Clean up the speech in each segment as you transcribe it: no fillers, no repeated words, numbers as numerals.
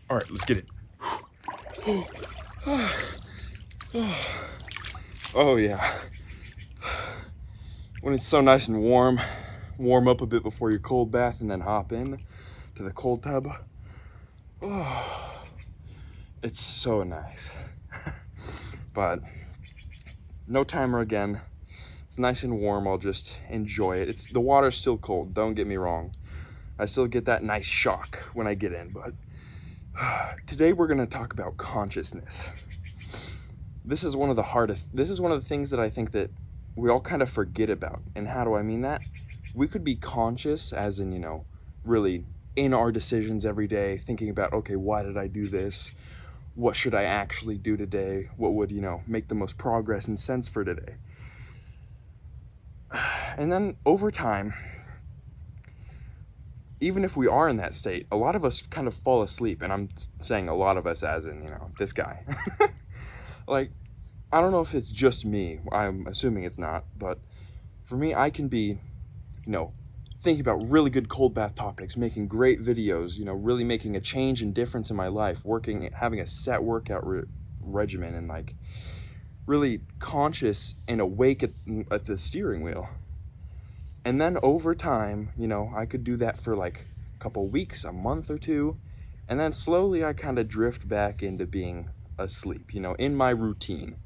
All right, let's get it. Oh yeah. When it's so nice and warm, warm up a bit before your cold bath and then hop in to the cold tub. Oh, it's so nice. But no timer again. It's nice and warm. I'll just enjoy it. The water's still cold, don't get me wrong. I still get that nice shock when I get in, but today we're gonna talk about consciousness. This is one of the things that I think that we all kind of forget about. And how do I mean that? We could be conscious as in, really in our decisions every day, thinking about, okay, why did I do this? What should I actually do today? What would, make the most progress and sense for today? And then over time, even if we are in that state, a lot of us kind of fall asleep. And I'm saying a lot of us as in, this guy. Like, I don't know if it's just me. I'm assuming it's not. But for me, I can be, thinking about really good cold bath topics, making great videos, really making a change and difference in my life, having a set workout regimen, and like really conscious and awake at the steering wheel. And then over time, I could do that for like a couple weeks, a month or two, and then slowly I kind of drift back into being asleep, in my routine.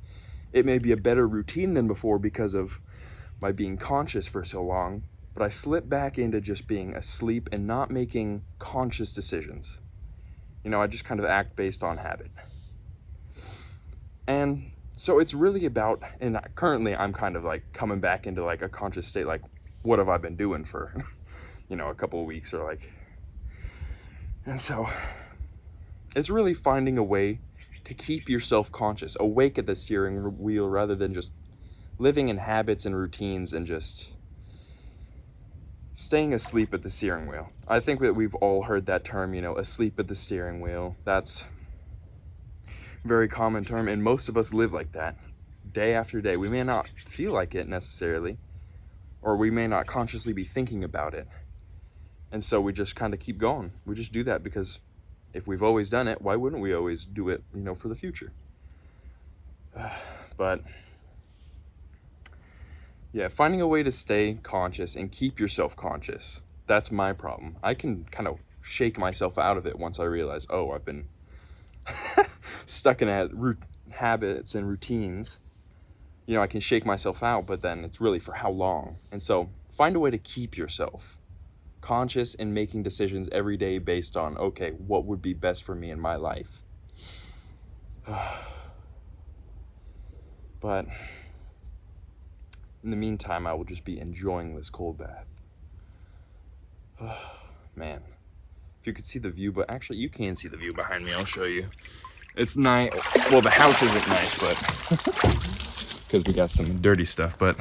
It may be a better routine than before because of my being conscious for so long, but I slip back into just being asleep and not making conscious decisions. I just kind of act based on habit. And so it's really about, and currently I'm kind of like coming back into like a conscious state, like what have I been doing for, a couple of weeks or like, and so it's really finding a way to keep yourself conscious, awake at the steering wheel rather than just living in habits and routines and just staying asleep at the steering wheel. I think that we've all heard that term, asleep at the steering wheel. That's a very common term, and most of us live like that day after day. We may not feel like it necessarily, or we may not consciously be thinking about it. And so we just kind of keep going. We just do that because if we've always done it, why wouldn't we always do it, for the future? But yeah, finding a way to stay conscious and keep yourself conscious. That's my problem. I can kind of shake myself out of it once I realize, oh, I've been stuck in habits and routines. I can shake myself out, but then it's really for how long? And so find a way to keep yourself conscious and making decisions every day based on, okay, what would be best for me in my life? But in the meantime, I will just be enjoying this cold bath. Man, if you could see the view, but actually you can see the view behind me. I'll show you. It's nice. Well, the house isn't nice, but because we got some dirty stuff, but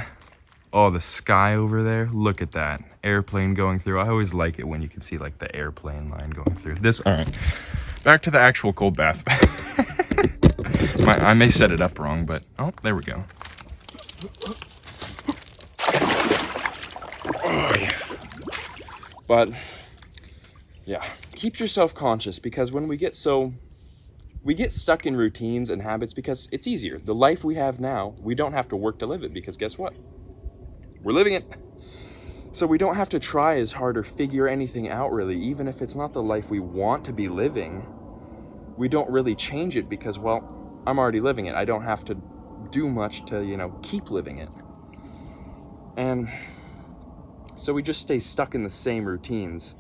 oh, the sky over there, look at that airplane going through. I always like it when you can see like the airplane line going through this. All right, back to the actual cold bath. I may set it up wrong, but oh, there we go. Oh, yeah. But yeah, keep yourself conscious, because when we get stuck in routines and habits because it's easier. The life we have now, we don't have to work to live it, because guess what? We're living it. So we don't have to try as hard or figure anything out, really. Even if it's not the life we want to be living, we don't really change it because, well, I'm already living it. I don't have to do much to, keep living it. And so we just stay stuck in the same routines.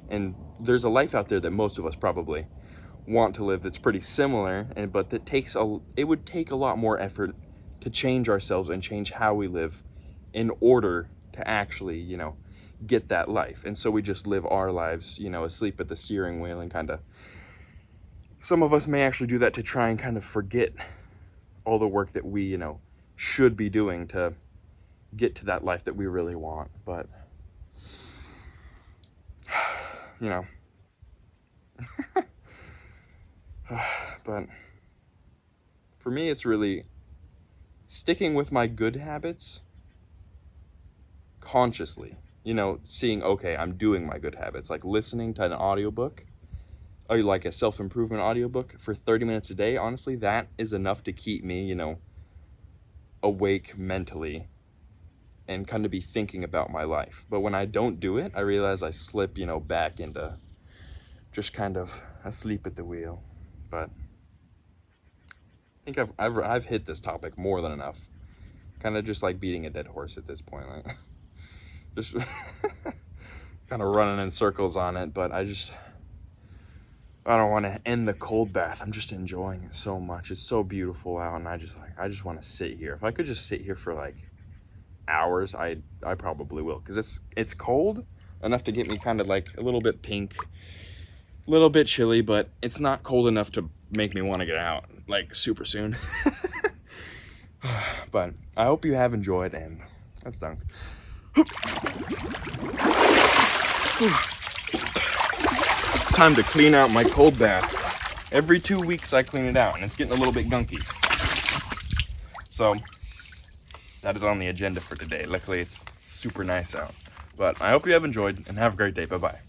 And there's a life out there that most of us probably want to live that's pretty similar, but it would take a lot more effort to change ourselves and change how we live in order to actually, get that life. And so we just live our lives, asleep at the steering wheel, and kind of, some of us may actually do that to try and kind of forget all the work that we, should be doing to get to that life that we really want. But, but for me, it's really sticking with my good habits consciously, seeing, okay, I'm doing my good habits, like listening to an audiobook. like a self-improvement audiobook for 30 minutes a day, honestly, that is enough to keep me, you know, awake mentally and kind of be thinking about my life. But when I don't do it, I realize I slip, you know, back into just kind of asleep at the wheel. But I think I've hit this topic more than enough. Kind of just like beating a dead horse at this point. Like, just kind of running in circles on it, but I don't want to end the cold bath. I'm just enjoying it so much. It's so beautiful out, and I just want to sit here. If I could just sit here for like hours, I probably will, because it's cold enough to get me kind of like a little bit pink, a little bit chilly, but it's not cold enough to make me want to get out like super soon. But I hope you have enjoyed, and that's done. It's time to clean out my cold bath. Every 2 weeks I clean it out, and it's getting a little bit gunky. So that is on the agenda for today. Luckily it's super nice out. But I hope you have enjoyed, and have a great day. Bye-bye.